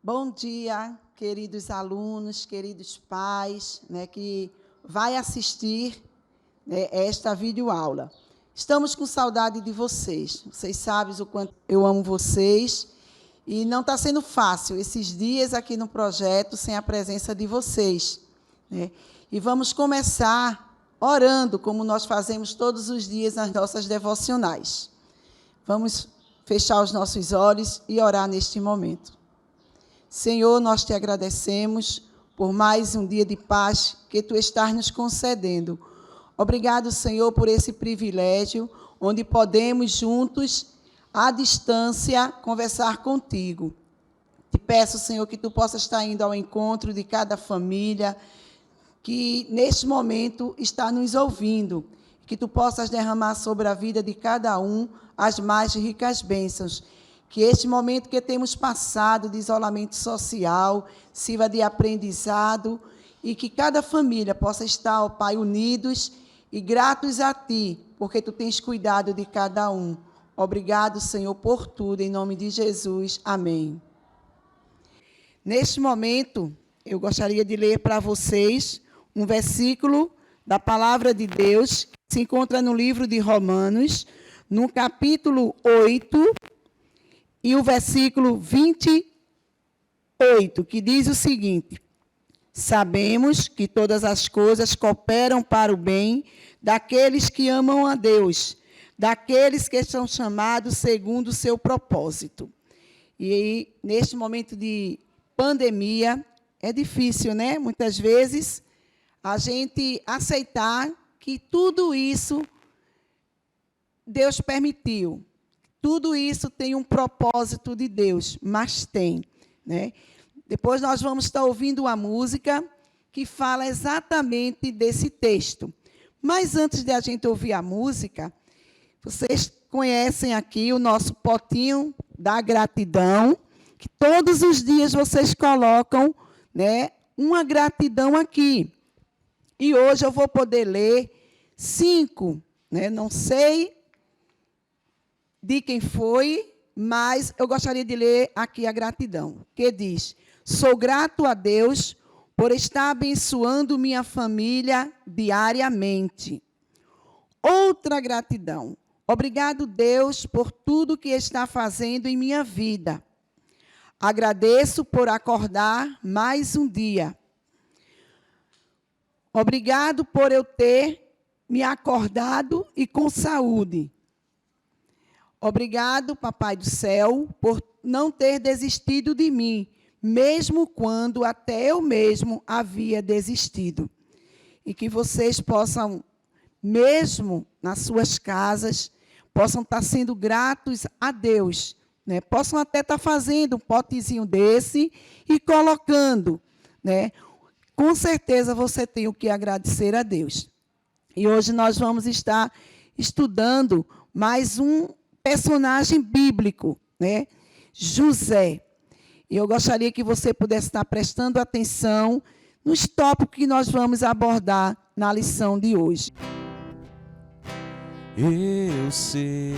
Bom dia, queridos alunos, queridos pais, que vai assistir esta videoaula. Estamos com saudade de vocês. Vocês sabem o quanto eu amo vocês. E não está sendo fácil esses dias aqui no projeto sem a presença de vocês. E vamos começar orando, como nós fazemos todos os dias nas nossas devocionais. Vamos fechar os nossos olhos e orar neste momento. Senhor, nós te agradecemos por mais um dia de paz que Tu estás nos concedendo. Obrigado, Senhor, por esse privilégio, onde podemos juntos, à distância, conversar contigo. Te peço, Senhor, que Tu possas estar indo ao encontro de cada família que, neste momento, está nos ouvindo. Que Tu possas derramar sobre a vida de cada um as mais ricas bênçãos. Que este momento que temos passado de isolamento social sirva de aprendizado e que cada família possa estar, ó Pai, unidos e gratos a Ti, porque Tu tens cuidado de cada um. Obrigado, Senhor, por tudo, em nome de Jesus. Amém. Neste momento, eu gostaria de ler para vocês um versículo da Palavra de Deus, que se encontra no livro de Romanos, no capítulo 8, e o versículo 28, que diz o seguinte: sabemos que todas as coisas cooperam para o bem daqueles que amam a Deus, daqueles que são chamados segundo o seu propósito. E neste momento de pandemia, é difícil, né? Muitas vezes, a gente aceitar que tudo isso Deus permitiu. Tudo isso tem um propósito de Deus, mas tem, né? Depois nós vamos estar ouvindo uma música que fala exatamente desse texto. Mas antes de a gente ouvir a música, vocês conhecem aqui o nosso potinho da gratidão, que todos os dias vocês colocam, uma gratidão aqui. E hoje eu vou poder ler 5, não sei de quem foi, mas eu gostaria de ler aqui a gratidão, que diz: sou grato a Deus por estar abençoando minha família diariamente. Outra gratidão: obrigado, Deus, por tudo que está fazendo em minha vida. Agradeço por acordar mais um dia. Obrigado por eu ter me acordado e com saúde. Obrigado, Papai do Céu, por não ter desistido de mim, mesmo quando até eu mesmo havia desistido. E que vocês possam, mesmo nas suas casas, possam estar sendo gratos a Deus, Possam até estar fazendo um potezinho desse e colocando, Com certeza você tem o que agradecer a Deus. E hoje nós vamos estar estudando mais um personagem bíblico, José. E eu gostaria que você pudesse estar prestando atenção nos tópicos que nós vamos abordar na lição de hoje. Eu sei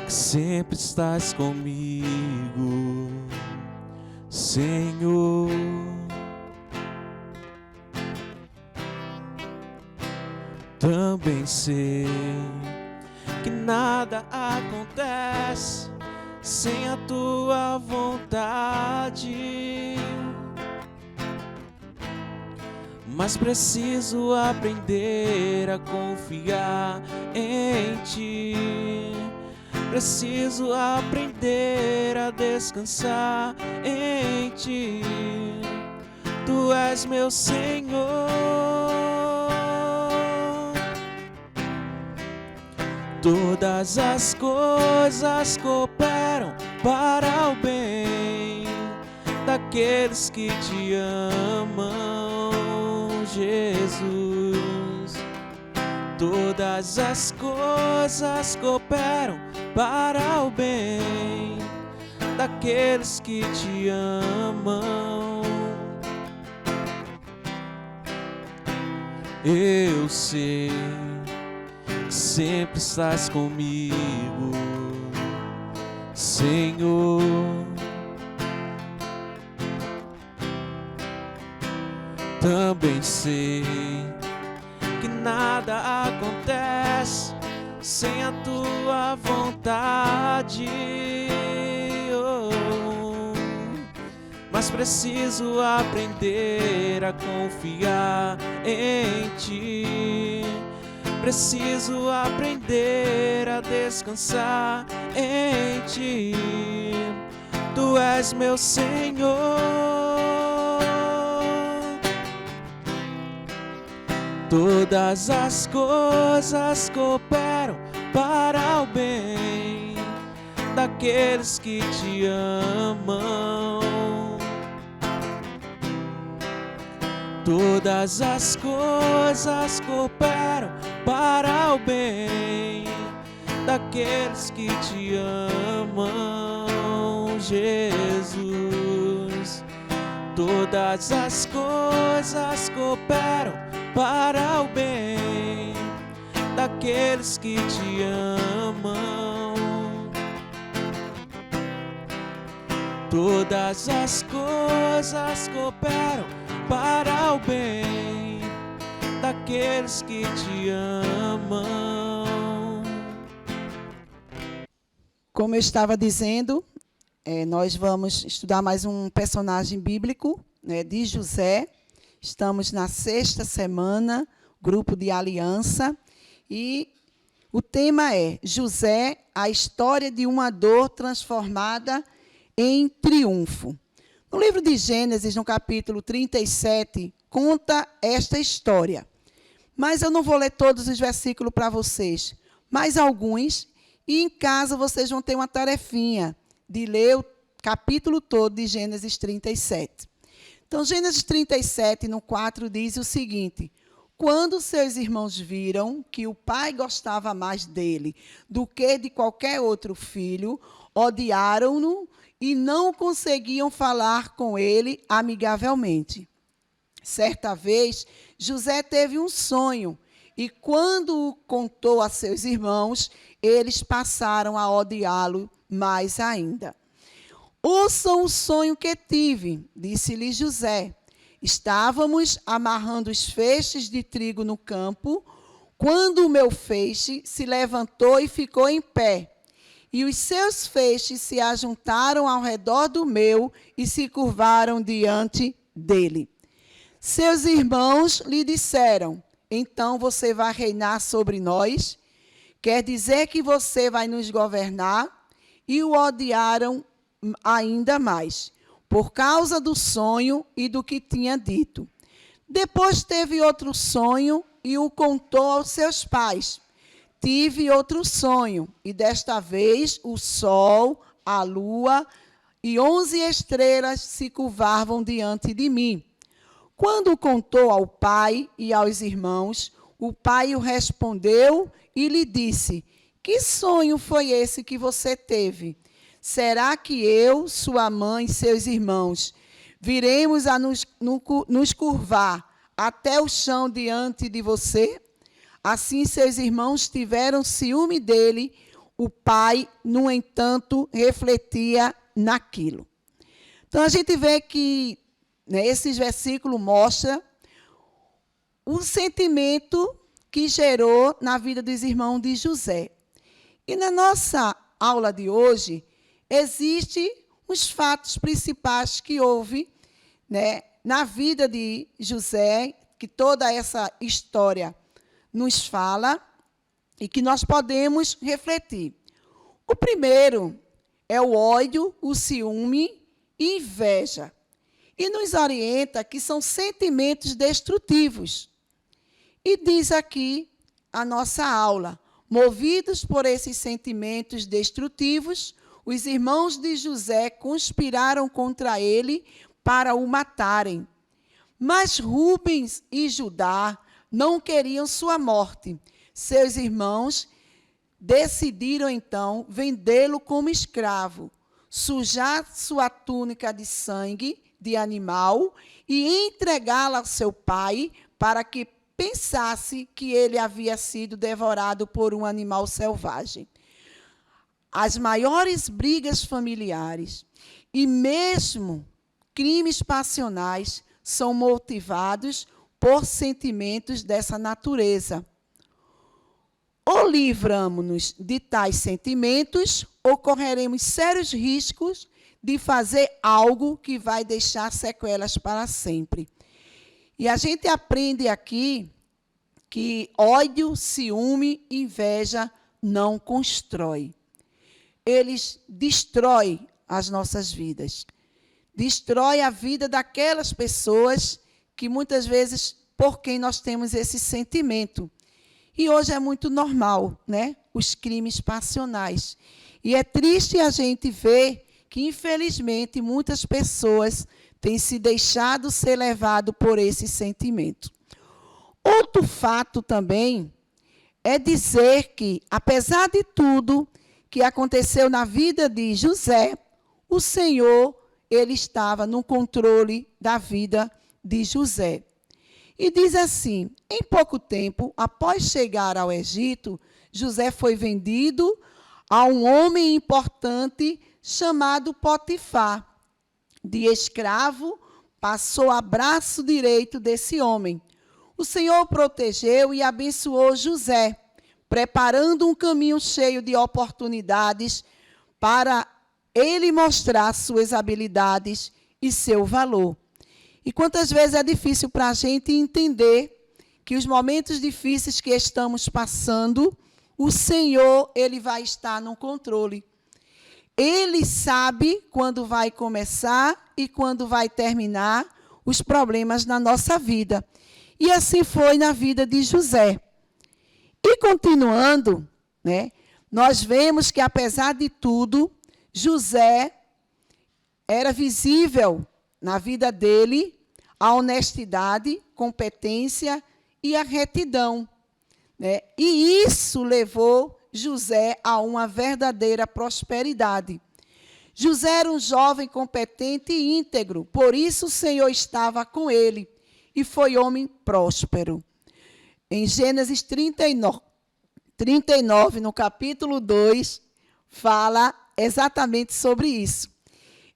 que sempre estás comigo, Senhor. Também sei que nada acontece sem a Tua vontade, mas preciso aprender a confiar em Ti. Preciso aprender a descansar em Ti. Tu és meu Senhor. Todas as coisas cooperam para o bem daqueles que Te amam, Jesus. Todas as coisas cooperam para o bem daqueles que Te amam. Eu sei que sempre estás comigo, Senhor. também sei que nada acontece sem a tua vontade. Mas preciso aprender a confiar em ti. Preciso aprender a descansar em ti. Tu és meu Senhor. Todas as coisas cooperam para o bem daqueles que te amam. Todas as coisas cooperam para o bem daqueles que te amam, Jesus. Todas as coisas cooperam para o bem daqueles que te amam. Todas as coisas cooperam para o bem daqueles que te amam. Como eu estava dizendo, nós vamos estudar mais um personagem bíblico, de José. Estamos na 6ª semana, grupo de aliança, e o tema é José, a história de uma dor transformada em triunfo. No livro de Gênesis, no capítulo 37, conta esta história. Mas eu não vou ler todos os versículos para vocês, mas alguns, e em casa vocês vão ter uma tarefinha de ler o capítulo todo de Gênesis 37. Então, Gênesis 37, no 4, diz o seguinte: quando seus irmãos viram que o pai gostava mais dele do que de qualquer outro filho, odiaram-no e não conseguiam falar com ele amigavelmente. Certa vez, José teve um sonho, e quando o contou a seus irmãos, eles passaram a odiá-lo mais ainda. Ouçam o sonho que tive, disse-lhe José. Estávamos amarrando os feixes de trigo no campo, quando o meu feixe se levantou e ficou em pé. E os seus feixes se ajuntaram ao redor do meu e se curvaram diante dele. Seus irmãos lhe disseram: então você vai reinar sobre nós? Quer dizer que você vai nos governar? E o odiaram ainda mais, por causa do sonho e do que tinha dito. Depois teve outro sonho e o contou aos seus pais. Tive outro sonho, e desta vez o sol, a lua e 11 estrelas se curvavam diante de mim. Quando contou ao pai e aos irmãos, o pai o respondeu e lhe disse: que sonho foi esse que você teve? Será que eu, sua mãe e seus irmãos viremos a nos curvar até o chão diante de você? Assim, seus irmãos tiveram ciúme dele. O pai, no entanto, refletia naquilo. Então, a gente vê que esses versículos mostram o sentimento que gerou na vida dos irmãos de José. E na nossa aula de hoje, existem os fatos principais que houve na vida de José, que toda essa história nos fala e que nós podemos refletir. O primeiro é o ódio, o ciúme e inveja. E nos orienta que são sentimentos destrutivos. E diz aqui a nossa aula: movidos por esses sentimentos destrutivos, os irmãos de José conspiraram contra ele para o matarem. Mas Rubens e Judá não queriam sua morte. Seus irmãos decidiram, então, vendê-lo como escravo, sujar sua túnica de sangue de animal e entregá-la ao seu pai para que pensasse que ele havia sido devorado por um animal selvagem. As maiores brigas familiares e mesmo crimes passionais são motivados por sentimentos dessa natureza. Ou livramos-nos de tais sentimentos, ou correremos sérios riscos de fazer algo que vai deixar sequelas para sempre. E a gente aprende aqui que ódio, ciúme, inveja não constrói. Eles destroem as nossas vidas. Destrói a vida daquelas pessoas que muitas vezes por quem nós temos esse sentimento. E hoje é muito normal, né? Os crimes passionais. E é triste a gente ver que, infelizmente, muitas pessoas têm se deixado ser levado por esse sentimento. Outro fato também é dizer que, apesar de tudo que aconteceu na vida de José, o Senhor, ele estava no controle da vida de José. E diz assim: em pouco tempo, após chegar ao Egito, José foi vendido a um homem importante chamado Potifar. De escravo, passou a braço direito desse homem. O Senhor protegeu e abençoou José, preparando um caminho cheio de oportunidades para ele mostrar suas habilidades e seu valor. E quantas vezes é difícil para a gente entender que os momentos difíceis que estamos passando, o Senhor, ele vai estar no controle. Ele sabe quando vai começar e quando vai terminar os problemas na nossa vida. E assim foi na vida de José. E continuando, né, nós vemos que, apesar de tudo, José era visível na vida dele a honestidade, competência e a retidão, né? E isso levou José a uma verdadeira prosperidade. José era um jovem competente e íntegro, por isso o Senhor estava com ele e foi homem próspero. Em Gênesis 39, no capítulo 2, fala exatamente sobre isso.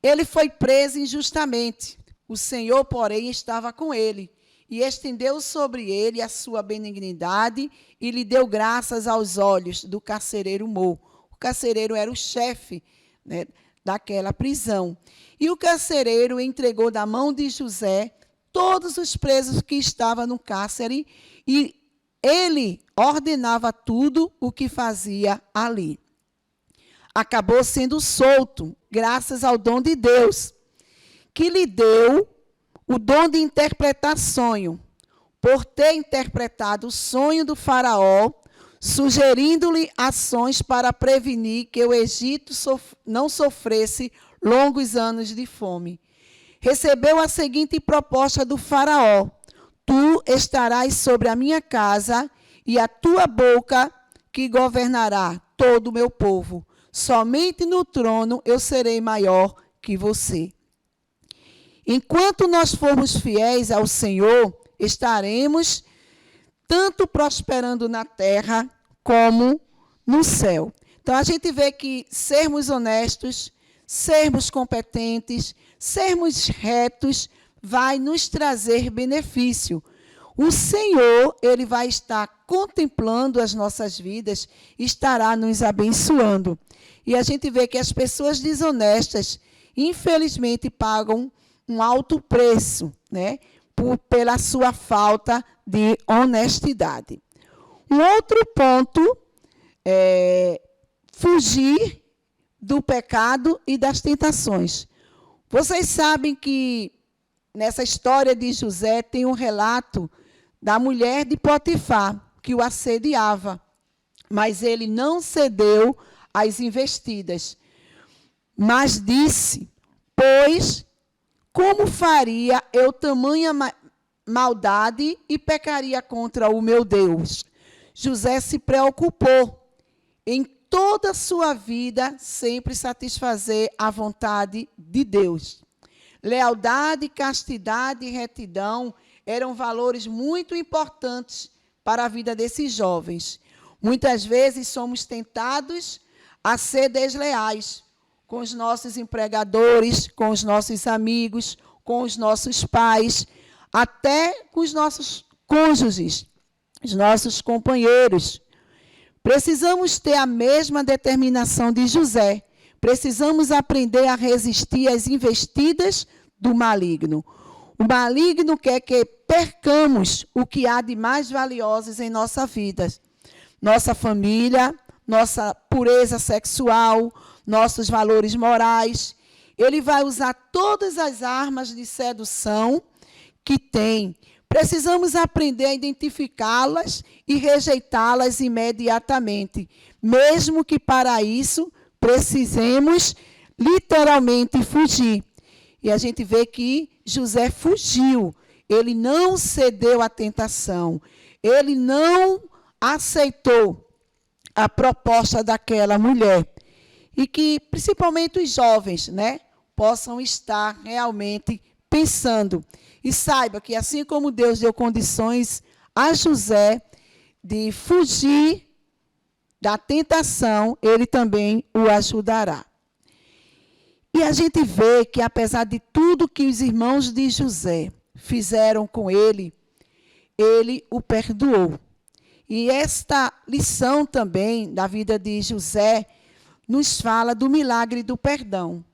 Ele foi preso injustamente. O Senhor, porém, estava com ele e estendeu sobre ele a sua benignidade e lhe deu graças aos olhos do carcereiro Mô. O carcereiro era o chefe, né, daquela prisão. E o carcereiro entregou da mão de José todos os presos que estavam no cárcere e ele ordenava tudo o que fazia ali. Acabou sendo solto, graças ao dom de Deus, que lhe deu o dom de interpretar sonho, por ter interpretado o sonho do faraó, sugerindo-lhe ações para prevenir que o Egito não sofresse longos anos de fome. Recebeu a seguinte proposta do faraó: tu estarás sobre a minha casa e a tua boca que governará todo o meu povo. Somente no trono eu serei maior que você. Enquanto nós formos fiéis ao Senhor, estaremos tanto prosperando na terra como no céu. Então, a gente vê que sermos honestos, sermos competentes, sermos retos, vai nos trazer benefício. O Senhor, ele vai estar contemplando as nossas vidas, estará nos abençoando. E a gente vê que as pessoas desonestas, infelizmente, pagam um alto preço, né, pela sua falta de honestidade. Um outro ponto é fugir do pecado e das tentações. Vocês sabem que nessa história de José tem um relato da mulher de Potifar, que o assediava, mas ele não cedeu às investidas, mas disse: pois como faria eu tamanha maldade e pecaria contra o meu Deus? José se preocupou em toda a sua vida sempre satisfazer a vontade de Deus. Lealdade, castidade e retidão eram valores muito importantes para a vida desses jovens. Muitas vezes somos tentados a ser desleais com os nossos empregadores, com os nossos amigos, com os nossos pais, até com os nossos cônjuges, os nossos companheiros. Precisamos ter a mesma determinação de José. Precisamos aprender a resistir às investidas do maligno. O maligno quer que percamos o que há de mais valiosos em nossa vida. Nossa família, nossa pureza sexual, nossos valores morais. Ele vai usar todas as armas de sedução que tem. Precisamos aprender a identificá-las e rejeitá-las imediatamente, mesmo que para isso precisemos literalmente fugir. E a gente vê que José fugiu, ele não cedeu à tentação, ele não aceitou a proposta daquela mulher. E que, principalmente os jovens, né, possam estar realmente pensando. E saiba que, assim como Deus deu condições a José de fugir da tentação, ele também o ajudará. E a gente vê que, apesar de tudo que os irmãos de José fizeram com ele, ele o perdoou. E esta lição também da vida de José nos fala do milagre do perdão.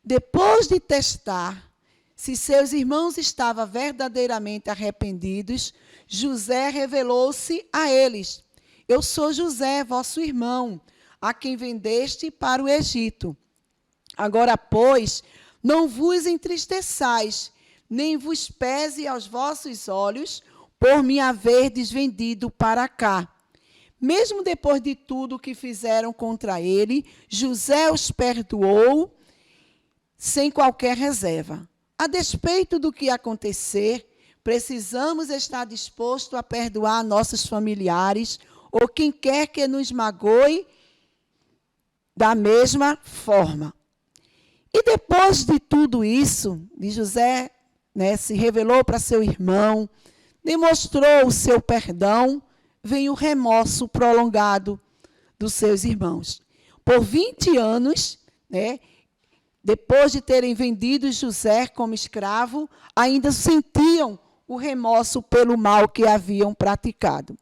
Depois de testar se seus irmãos estavam verdadeiramente arrependidos, José revelou-se a eles. Eu sou José, vosso irmão, a quem vendeste para o Egito. Agora, pois, não vos entristeçais, nem vos pese aos vossos olhos, por me haverdes vendido para cá. Mesmo depois de tudo que fizeram contra ele, José os perdoou sem qualquer reserva. A despeito do que acontecer, precisamos estar dispostos a perdoar nossos familiares ou quem quer que nos magoe da mesma forma. E depois de tudo isso, de José, né, se revelou para seu irmão, demonstrou o seu perdão, vem o remorso prolongado dos seus irmãos. Por 20 anos, né, depois de terem vendido José como escravo, ainda sentiam o remorso pelo mal que haviam praticado.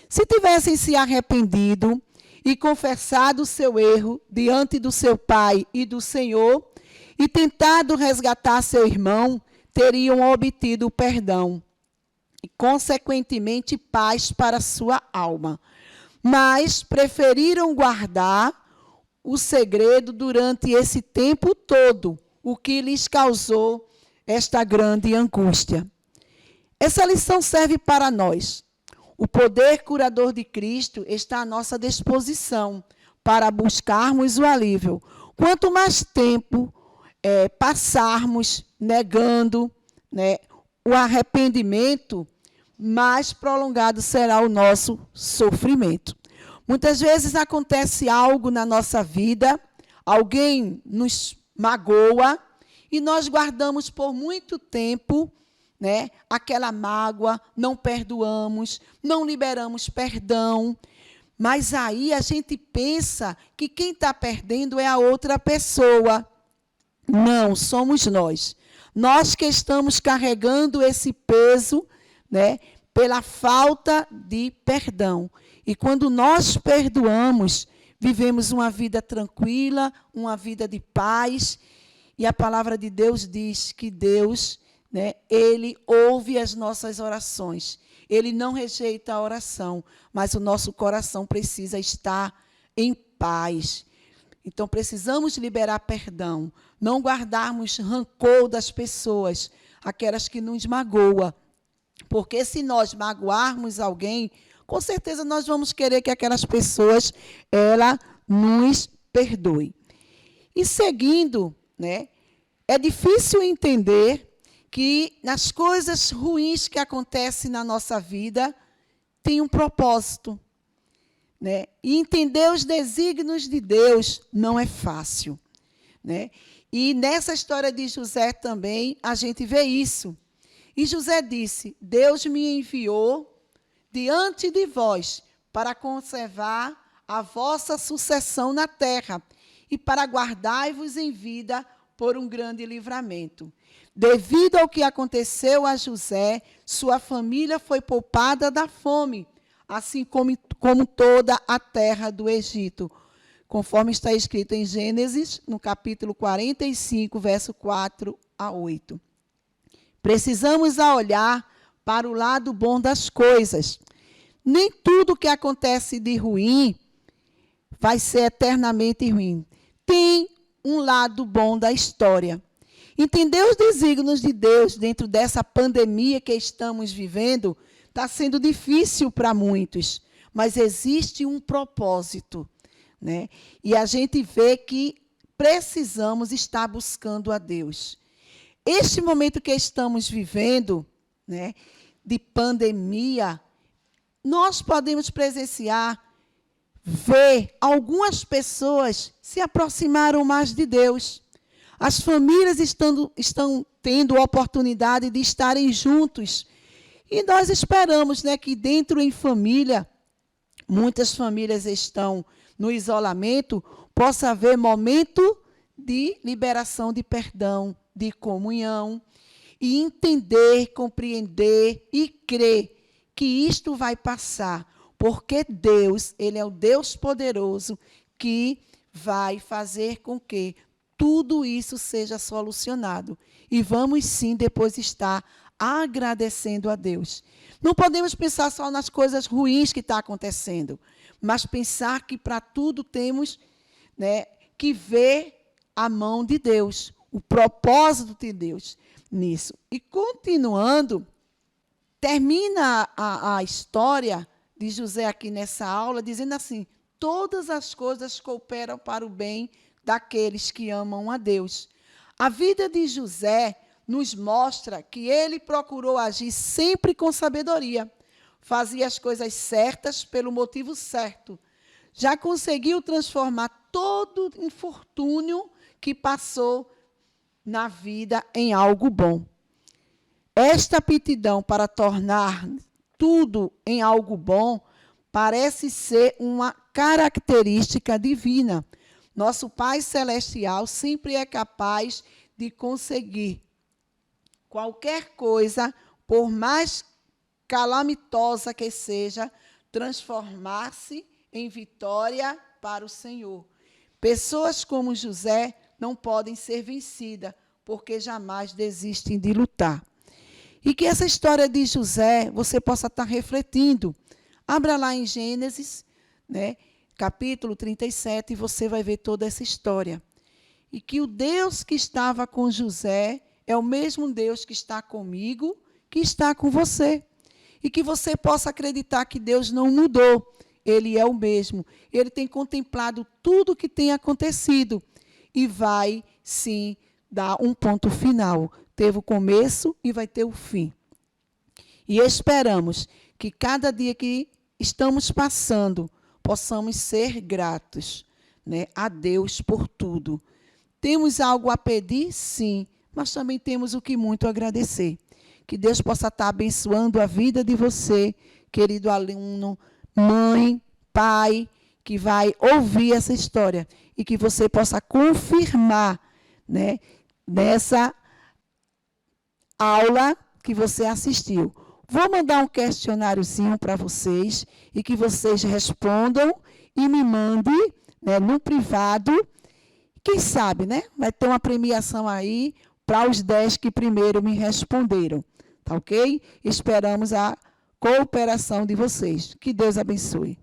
Se tivessem se arrependido e confessado o seu erro diante do seu pai e do Senhor, e tentado resgatar seu irmão, teriam obtido o perdão e, consequentemente, paz para sua alma. Mas preferiram guardar o segredo durante esse tempo todo, o que lhes causou esta grande angústia. Essa lição serve para nós. O poder curador de Cristo está à nossa disposição para buscarmos o alívio. Quanto mais tempo passarmos negando, né, o arrependimento, mais prolongado será o nosso sofrimento. Muitas vezes acontece algo na nossa vida, alguém nos magoa e nós guardamos por muito tempo, né, aquela mágoa, não perdoamos, não liberamos perdão. Mas aí a gente pensa que quem está perdendo é a outra pessoa. Não, somos nós. Nós que estamos carregando esse peso, né, pela falta de perdão. E quando nós perdoamos, vivemos uma vida tranquila, uma vida de paz. E a palavra de Deus diz que Deus, né, Ele ouve as nossas orações. Ele não rejeita a oração, mas o nosso coração precisa estar em paz. Então, precisamos liberar perdão, não guardarmos rancor das pessoas, aquelas que nos magoam. Porque se nós magoarmos alguém, com certeza nós vamos querer que aquelas pessoas, ela nos perdoe. E seguindo, né, é difícil entender que nas coisas ruins que acontecem na nossa vida, tem um propósito. Né? E entender os desígnios de Deus não é fácil. Né? E nessa história de José também, a gente vê isso. E José disse, Deus me enviou diante de vós para conservar a vossa sucessão na terra e para guardar-vos em vida por um grande livramento. Devido ao que aconteceu a José, sua família foi poupada da fome, assim como toda a terra do Egito, conforme está escrito em Gênesis, no capítulo 45, verso 4 a 8. Precisamos olhar para o lado bom das coisas. Nem tudo que acontece de ruim vai ser eternamente ruim. Tem um lado bom da história. Entender os desígnios de Deus dentro dessa pandemia que estamos vivendo está sendo difícil para muitos, mas existe um propósito, né? E a gente vê que precisamos estar buscando a Deus. Este momento que estamos vivendo, né, de pandemia, nós podemos presenciar, ver algumas pessoas se aproximaram mais de Deus. As famílias estão tendo a oportunidade de estarem juntos. E nós esperamos, né, que dentro em família, muitas famílias estão no isolamento, possa haver momento de liberação de perdão, de comunhão, e entender, compreender e crer que isto vai passar, porque Deus, Ele é o Deus poderoso que vai fazer com que tudo isso seja solucionado. E vamos sim depois estar agradecendo a Deus. Não podemos pensar só nas coisas ruins que estão acontecendo, mas pensar que para tudo temos, né, que ver a mão de Deus, o propósito de Deus nisso. E continuando, termina a história de José aqui nessa aula, dizendo assim: todas as coisas cooperam para o bem daqueles que amam a Deus. A vida de José nos mostra que ele procurou agir sempre com sabedoria, fazia as coisas certas pelo motivo certo. Já conseguiu transformar todo infortúnio que passou na vida em algo bom. Esta aptidão para tornar tudo em algo bom parece ser uma característica divina. Nosso Pai Celestial sempre é capaz de conseguir qualquer coisa, por mais calamitosa que seja, transformar-se em vitória para o Senhor. Pessoas como José não podem ser vencidas, porque jamais desistem de lutar. E que essa história de José, você possa estar refletindo. Abra lá em Gênesis, né, capítulo 37, e você vai ver toda essa história. E que o Deus que estava com José é o mesmo Deus que está comigo, que está com você. E que você possa acreditar que Deus não mudou. Ele é o mesmo. Ele tem contemplado tudo o que tem acontecido. E vai, sim, dar um ponto final. Teve o começo e vai ter o fim. E esperamos que cada dia que estamos passando, possamos ser gratos, né, a Deus por tudo. Temos algo a pedir? Sim, mas também temos o que muito agradecer. Que Deus possa estar abençoando a vida de você, querido aluno, mãe, pai, que vai ouvir essa história. E que você possa confirmar, né, nessa aula que você assistiu. Vou mandar um questionáriozinho para vocês e que vocês respondam e me mandem, né, no privado. Quem sabe, né? Vai ter uma premiação aí para os 10 que primeiro me responderam. Tá ok? Esperamos a cooperação de vocês. Que Deus abençoe.